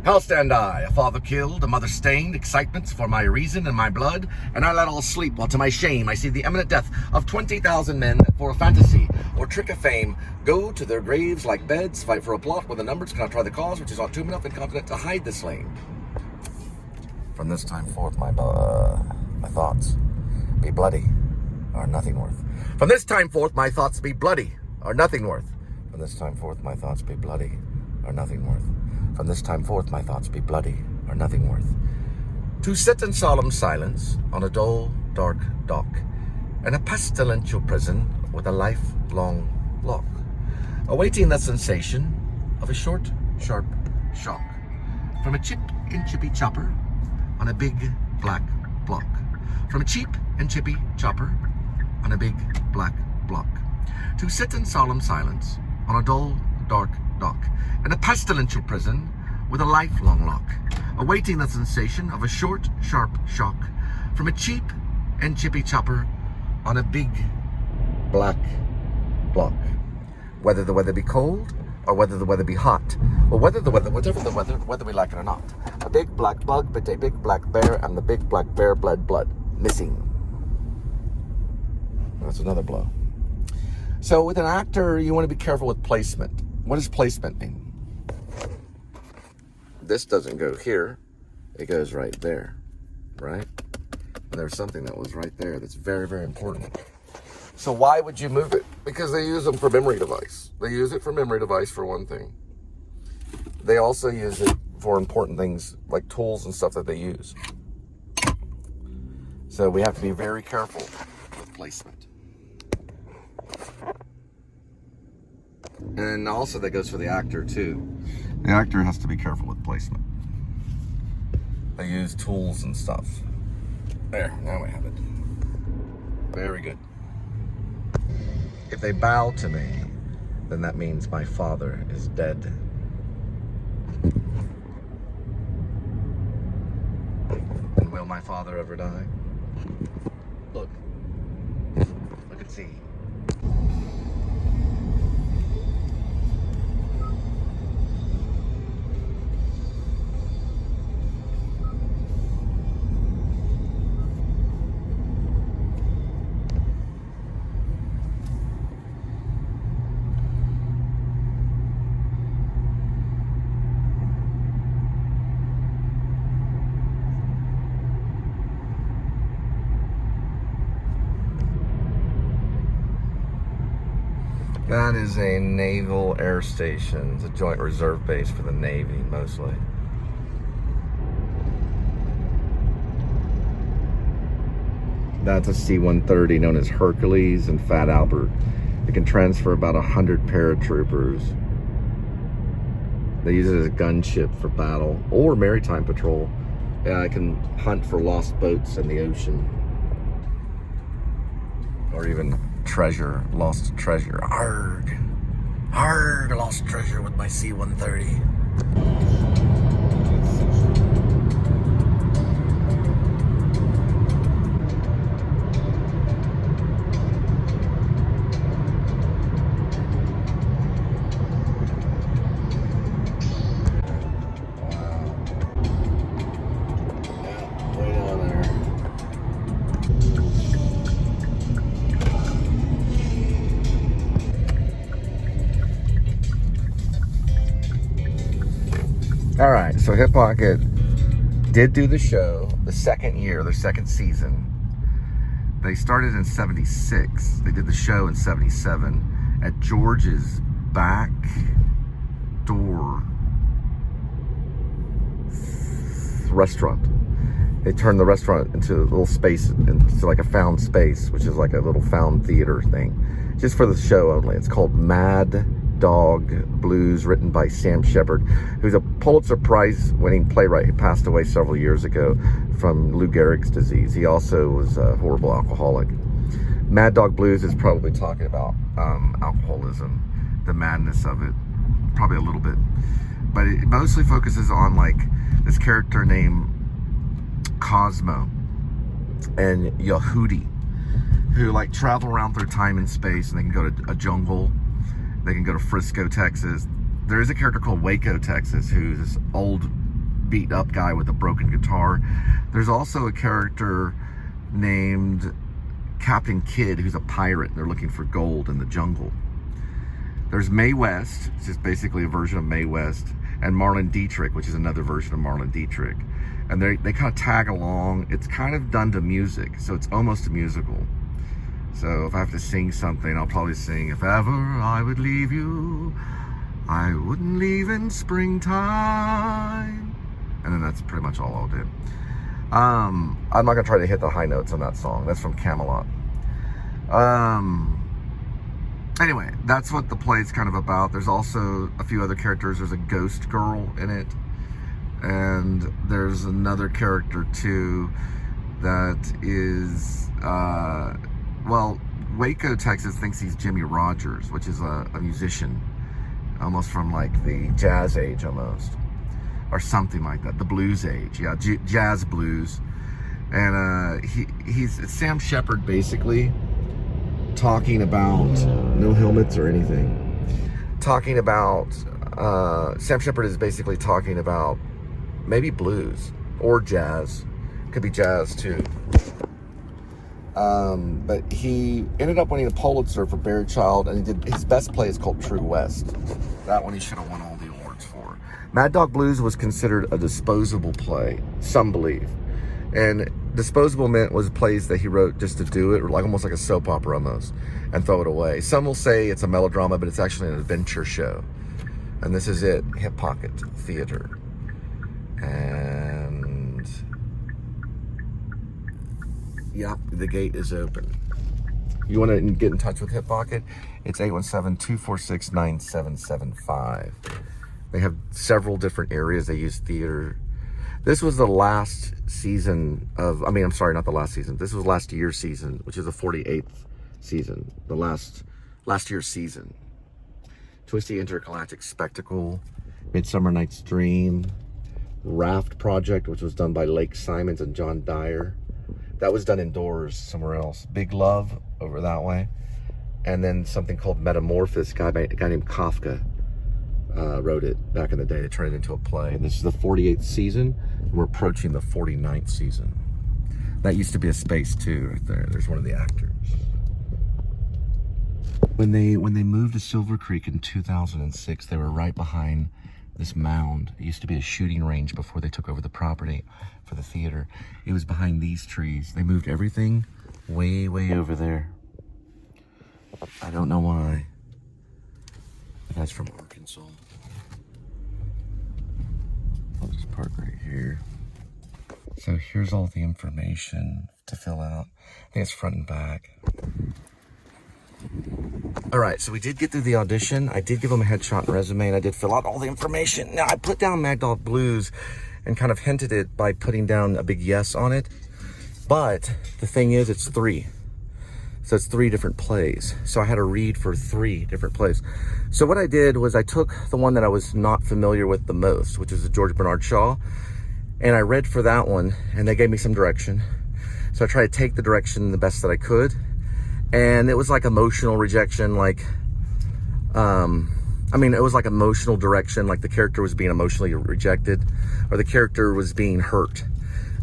How stand I, a father killed, a mother stained, excitements for my reason and my blood, and I let all sleep, while to my shame I see the imminent death of 20,000 men that for a fantasy or trick of fame go to their graves like beds, fight for a plot where the numbers cannot try the cause, which is not tomb enough and confident to hide the slain. From this time forth, my thoughts be bloody, are nothing worth. From this time forth, my thoughts be bloody, are nothing worth. From this time forth, my thoughts be bloody, are nothing worth. From this time forth, my thoughts be bloody, are nothing worth. To sit in solemn silence on a dull, dark dock, in a pestilential prison with a lifelong lock, awaiting the sensation of a short, sharp shock from a chip and chippy chopper on a big black block. From a cheap and chippy chopper on a big black block. To sit in solemn silence on a dull, dark dock, in a pestilential prison with a lifelong lock, awaiting the sensation of a short, sharp shock from a cheap and chippy chopper on a big black block. Whether the weather be cold or whether the weather be hot, or whatever the weather, whether we like it or not. A big black bug bit a big black bear, and the big black bear bled blood missing. That's another blow. So with an actor, you want to be careful with placement. What does placement mean? This doesn't go here. It goes right there, right? And there's something that was right there that's very, very important. So why would you move it? Because they use them for memory device. They use it for memory device for one thing. They also use it for important things like tools and stuff that they use. So we have to be very careful with placement. And also that goes for the actor too. The actor has to be careful with placement. They use tools and stuff. There, now we have it. Very good. If they bow to me, then that means my father is dead. And will my father ever die? Look. Look and see. That is a naval air station. It's a joint reserve base for the Navy, mostly. That's a C-130 known as Hercules and Fat Albert. It can transfer about 100 paratroopers. They use it as a gunship for battle or maritime patrol. Yeah, it can hunt for lost boats in the ocean. Or even treasure, lost treasure. Arg! Arg, lost treasure with my C-130. All right, so Hip Pocket did do the show the second year, their second season. They started in 76. They did the show in 77 at George's Backdoor restaurant. They turned the restaurant into a little space, into like a found space, which is like a little found theater thing, just for the show only. It's called Mad Dog Blues, written by Sam Shepard, who's a Pulitzer Prize winning playwright who passed away several years ago from Lou Gehrig's disease. He also was a horrible alcoholic. Mad Dog Blues is probably talking about alcoholism, the madness of it, probably a little bit, but it mostly focuses on like this character named Cosmo and Yehudi, who like travel around through time and space, and they can go to a jungle. They can go to Frisco, Texas. There is a character called Waco, Texas, who's this old beat up guy with a broken guitar. There's also a character named Captain Kidd, who's a pirate. They're looking for gold in the jungle. There's Mae West, which is basically a version of Mae West, and Marlon Dietrich, which is another version of Marlon Dietrich. And they kind of tag along. It's kind of done to music, so it's almost a musical. So if I have to sing something, I'll probably sing, "If ever I would leave you, I wouldn't leave in springtime." And then that's pretty much all I'll do. I'm not gonna try to hit the high notes on that song. That's from Camelot. Anyway, that's what the play's kind of about. There's also a few other characters. There's a ghost girl in it. And there's another character too that is, well, Waco, Texas thinks he's Jimmy Rogers, which is a musician, almost from like the jazz age almost, or something like that, the blues age, yeah, jazz blues. And he's Sam Shepard basically talking about, no helmets or anything, talking about, Sam Shepard is basically talking about maybe blues or jazz, could be jazz too. But he ended up winning a Pulitzer for Bear Child, and he did, his best play is called True West. That one he should have won all the awards for. Mad Dog Blues was considered a disposable play, some believe. And disposable meant was plays that he wrote just to do it, or like almost like a soap opera almost, and throw it away. Some will say it's a melodrama, but it's actually an adventure show. And this is it, Hip Pocket Theater. And yep, the gate is open. You want to get in touch with Hip Pocket? It's 817-246-9775. They have several different areas they use theater. This was the last season of, I mean, I'm sorry, not the last season. This was last year's season, which is the 48th season. The last year's season. Twisty Intergalactic Spectacle, Midsummer Night's Dream, Raft Project, which was done by Lake Simons and John Dyer. That was done indoors somewhere else. Big Love over that way. And then something called Metamorphosis, a guy named Kafka wrote it back in the day to turn it into a play. And this is the 48th season. We're approaching the 49th season. That used to be a space too, right there. There's one of the actors. When they moved to Silvercreek in 2006, they were right behind this mound. It used to be a shooting range before they took over the property for the theater. It was behind these trees. They moved everything way, way over there. I don't know why. The guy's from Arkansas. I'll just park right here. So here's all the information to fill out. I think it's front and back. All right, so we did get through the audition. I did give them a headshot and resume, and I did fill out all the information. Now, I put down Mad Dog Blues and kind of hinted it by putting down a big yes on it. But the thing is, it's 3. So it's 3 different plays. So I had to read for 3 different plays. So what I did was I took the one that I was not familiar with the most, which is the George Bernard Shaw, and I read for that one, and they gave me some direction. So I tried to take the direction the best that I could. And it was like emotional rejection, like, I mean, it was like emotional direction, like the character was being emotionally rejected, or the character was being hurt.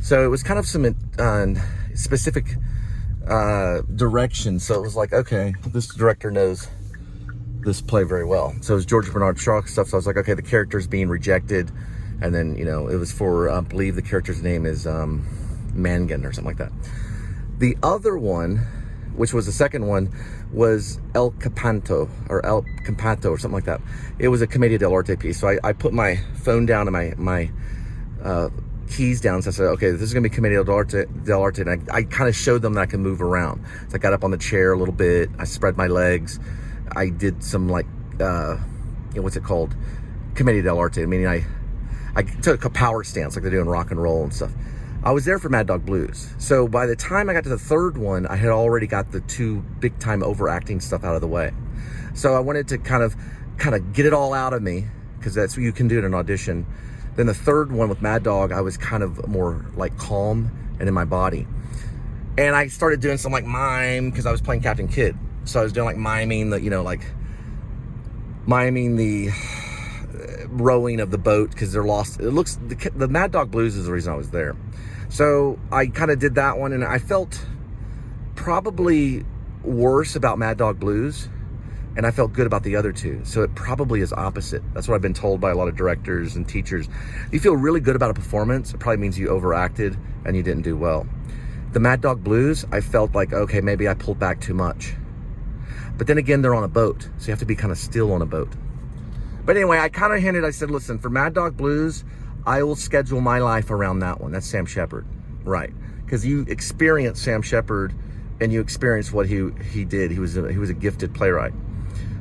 So it was kind of some specific direction. So it was like, okay, this director knows this play very well. So it was George Bernard Shaw stuff. So I was like, okay, the character's being rejected. And then, you know, it was for, I believe the character's name is Mangan or something like that. The other one, which was the second one, was El Campanto or something like that. It was a Commedia dell'arte piece. So I put my phone down and my keys down. So I said, okay, this is gonna be Commedia dell'arte. And I kind of showed them that I can move around. So I got up on the chair a little bit. I spread my legs. I did some like, what's it called? Commedia dell'arte. I mean, I took a power stance like they do in rock and roll and stuff. I was there for Mad Dog Blues. So by the time I got to the third one, I had already got the 2 big time overacting stuff out of the way. So I wanted to kind of get it all out of me, because that's what you can do in an audition. Then the third one with Mad Dog, I was kind of more like calm and in my body. And I started doing some like mime, because I was playing Captain Kidd. So I was doing like miming the, you know, like miming the rowing of the boat because they're lost. It looks, the Mad Dog Blues is the reason I was there. So I kind of did that one, and I felt probably worse about Mad Dog Blues, and I felt good about the other two. So it probably is opposite. That's what I've been told by a lot of directors and teachers. You feel really good about a performance, it probably means you overacted and you didn't do well. The Mad Dog Blues, I felt like, okay, maybe I pulled back too much. But then again, they're on a boat, so you have to be kind of still on a boat. But anyway, I kind of hinted, I said, listen, for Mad Dog Blues, I will schedule my life around that one. That's Sam Shepard, right? Because you experience Sam Shepard and you experience what he did. He was a gifted playwright.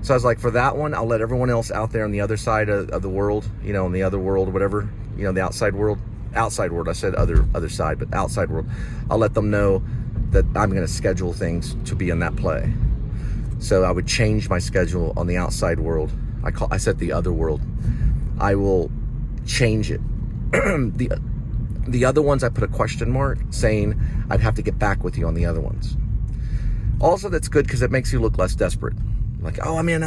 So I was like, for that one, I'll let everyone else out there on the other side of the world, you know, in the other world, whatever, you know, the outside world, I said other side, but outside world, I'll let them know that I'm going to schedule things to be in that play. So I would change my schedule on the outside world. I said the other world. I will change it. The other ones, I put a question mark saying I'd have to get back with you on the other ones. Also, that's good because it makes you look less desperate. Like, oh, I'm in.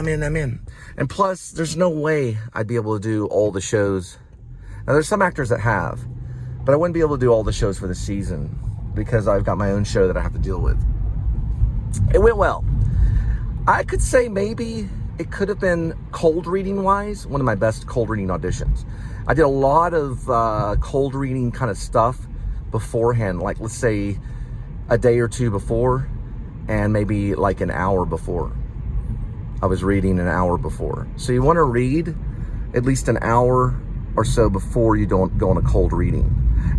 And plus, there's no way I'd be able to do all the shows. Now, there's some actors that have, but I wouldn't be able to do all the shows for the season because I've got my own show that I have to deal with. It went well. I could say maybe it could have been cold reading wise, one of my best cold reading auditions. I did a lot of cold reading kind of stuff beforehand, like let's say a day or two before, and maybe like an hour before. I was reading an hour before. So you want to read at least an hour or so before you don't go on a cold reading.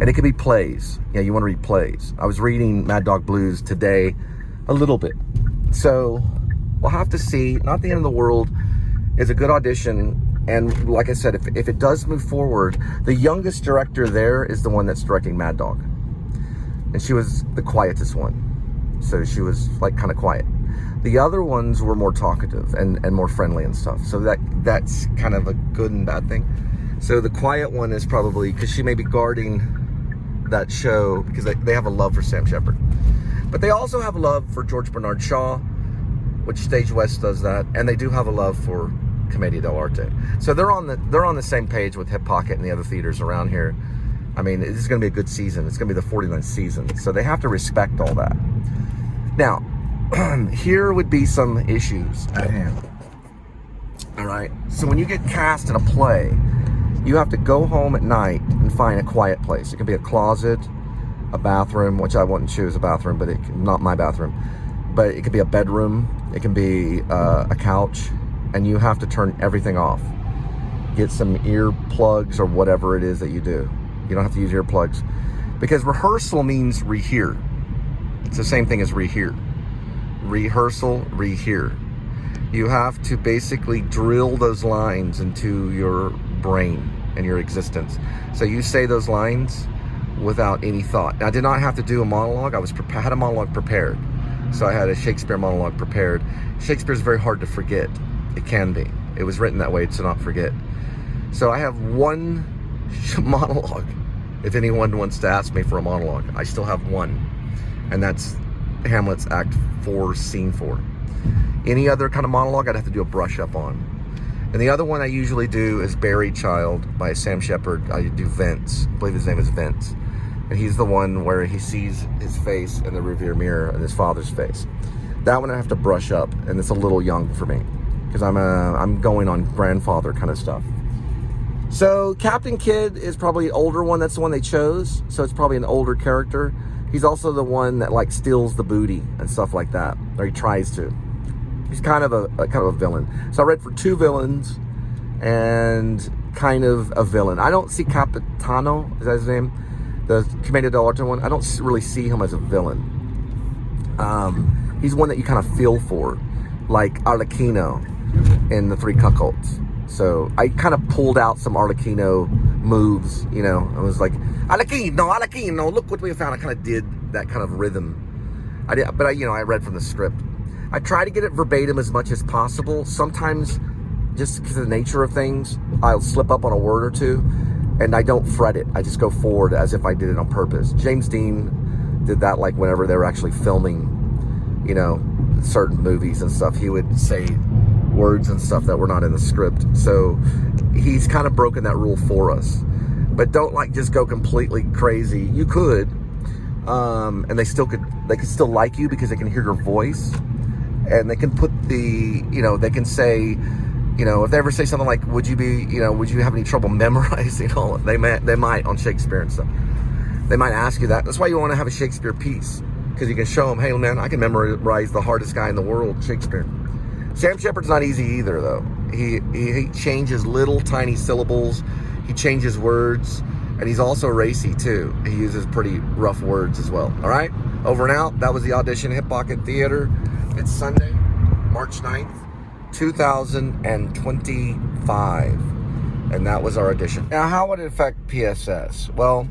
And it could be plays. Yeah, you want to read plays. I was reading Mad Dog Blues today a little bit. So we'll have to see. Not the end of the world. It's a good audition. And like I said, if it does move forward, the youngest director there is the one that's directing Mad Dog. And she was the quietest one. So she was like kind of quiet. The other ones were more talkative and more friendly and stuff. So that's kind of a good and bad thing. So the quiet one is probably, because she may be guarding that show, because they have a love for Sam Shepard. But they also have a love for George Bernard Shaw, which Stage West does that. And they do have a love for Commedia dell'arte. So they're on the same page with Hip Pocket and the other theaters around here. I mean, this is going to be a good season. It's going to be the 49th season. So they have to respect all that. Now, here would be some issues at hand. All right. So when you get cast in a play, you have to go home at night and find a quiet place. It can be a closet, a bathroom, which I wouldn't choose a bathroom, but not my bathroom. But it could be a bedroom. It can be a couch, and you have to turn everything off. Get some ear plugs or whatever it is that you do. You don't have to use earplugs, because rehearsal means rehear. It's the same thing as rehear. Rehearsal, rehear. You have to basically drill those lines into your brain and your existence. So you say those lines without any thought. Now, I did not have to do a monologue. I had a monologue prepared. So I had a Shakespeare monologue prepared. Shakespeare's very hard to forget. It can be. It was written that way to not forget. So I have one monologue. If anyone wants to ask me for a monologue, I still have one. And that's Hamlet's Act 4, Scene 4. Any other kind of monologue, I'd have to do a brush up on. And the other one I usually do is Buried Child by Sam Shepard. I do Vince. I believe his name is Vince. And he's the one where he sees his face in the rearview mirror and his father's face. That one I have to brush up, and it's a little young for me, because I'm going on grandfather kind of stuff. So Captain Kidd is probably an older one. That's the one they chose. So it's probably an older character. He's also the one that like steals the booty and stuff like that, or he tries to. He's kind of a villain. So I read for two villains and kind of a villain. I don't see Capitano, is that his name? The Commedia dell'arte one. I don't really see him as a villain. He's one that you kind of feel for, like Arlecchino in The Three Cuckolds. So I kind of pulled out some Arlecchino moves, you know. I was like, Arlecchino, look what we found. I kind of did that kind of rhythm. I read from the script. I try to get it verbatim as much as possible. Sometimes, just because of the nature of things, I'll slip up on a word or two, and I don't fret it. I just go forward as if I did it on purpose. James Dean did that, like whenever they were actually filming, you know, certain movies and stuff. He would say words and stuff that were not in the script. So he's kind of broken that rule for us. But don't like just go completely crazy. You could, and they could still like you because they can hear your voice, and they can put they can say, if they ever say something like, would you have any trouble memorizing all? They might on Shakespeare and stuff. They might ask you that. That's why you want to have a Shakespeare piece, because you can show them, hey man, I can memorize the hardest guy in the world, Shakespeare. Sam Shepard's not easy either, though. He changes little tiny syllables. He changes words, and he's also racy too. He uses pretty rough words as well. All right, over and out. That was the audition, Hip Pocket Theater. It's Sunday, March 9th, 2025, and that was our audition. Now, how would it affect PSS? Well,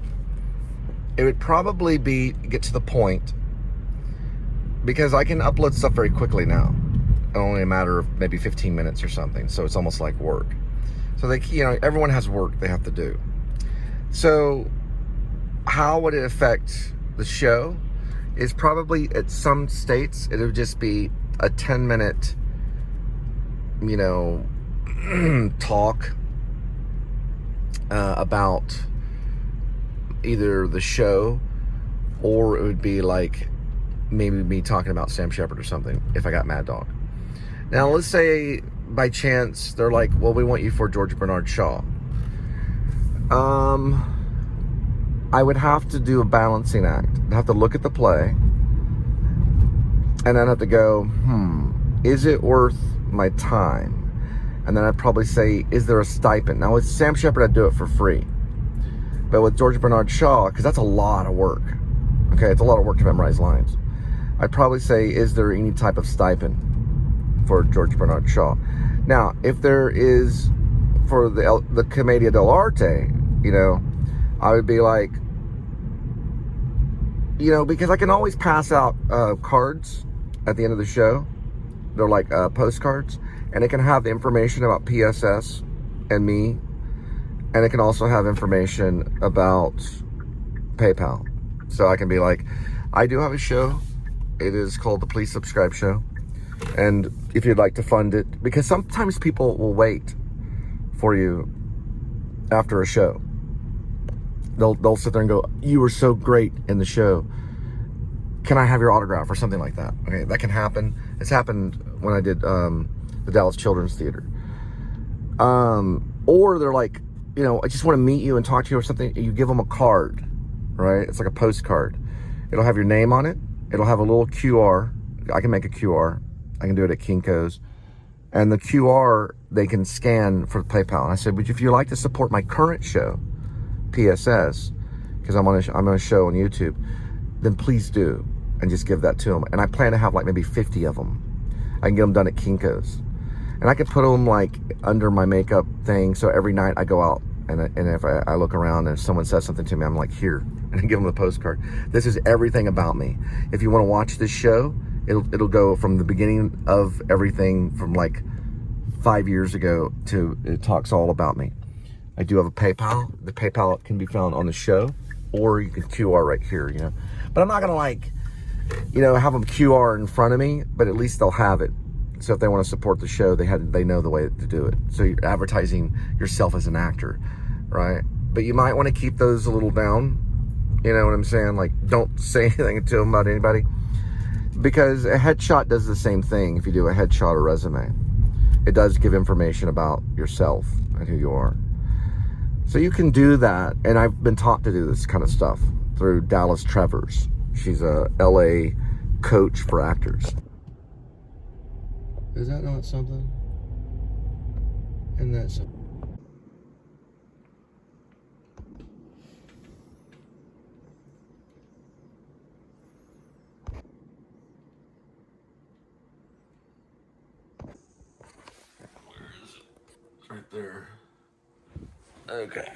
it would probably get to the point, because I can upload stuff very quickly now, only a matter of maybe 15 minutes or something. So it's almost like work. So everyone has work they have to do. So how would it affect the show? Is probably at some states it would just be a 10-minute, talk about either the show, or it would be like maybe me talking about Sam Shepard or something if I got Mad Dog. Now, let's say by chance they're like, well, we want you for George Bernard Shaw. I would have to do a balancing act. I'd have to look at the play, and I'd have to go, is it worth my time? And then I'd probably say, is there a stipend? Now, with Sam Shepard, I'd do it for free. But with George Bernard Shaw, because that's a lot of work. Okay, it's a lot of work to memorize lines. I'd probably say, is there any type of stipend for George Bernard Shaw? Now, if there is for the Commedia dell'arte, I would be like, because I can always pass out cards at the end of the show. They're like postcards, and it can have the information about PSS and me, and it can also have information about PayPal. So I can be like, I do have a show. It is called the Please Subscribe Show. And if you'd like to fund it, because sometimes people will wait for you after a show. They'll sit there and go, you were so great in the show. Can I have your autograph or something like that? Okay, that can happen. It's happened when I did the Dallas Children's Theater. Or they're like, I just want to meet you and talk to you or something. You give them a card, right? It's like a postcard. It'll have your name on it. It'll have a little QR. I can make a QR. I can do it at Kinko's. And the QR, they can scan for PayPal. And I said, if you'd like to support my current show, PSS, because I'm on a show on YouTube, then please do, and just give that to them. And I plan to have like maybe 50 of them. I can get them done at Kinko's, and I could put them like under my makeup thing. So every night I go out, and if I look around and if someone says something to me, I'm like, here, and I give them the postcard. This is everything about me. If you want to watch this show, it'll go from the beginning of everything from like 5 years ago to it talks all about me. I do have a PayPal. The PayPal can be found on the show, or you can QR right here, But I'm not gonna have them QR in front of me, but at least they'll have it. So if they want to support the show, they know the way to do it. So you're advertising yourself as an actor, right? But you might want to keep those a little down. You know what I'm saying? Like, don't say anything to them about anybody, because a headshot does the same thing. If you do a headshot or resume, it does give information about yourself and who you are. So you can do that, and I've been taught to do this kind of stuff through Dallas Travers. She's a LA coach for actors. Is that not something? And that's where is it? It's right there. Okay.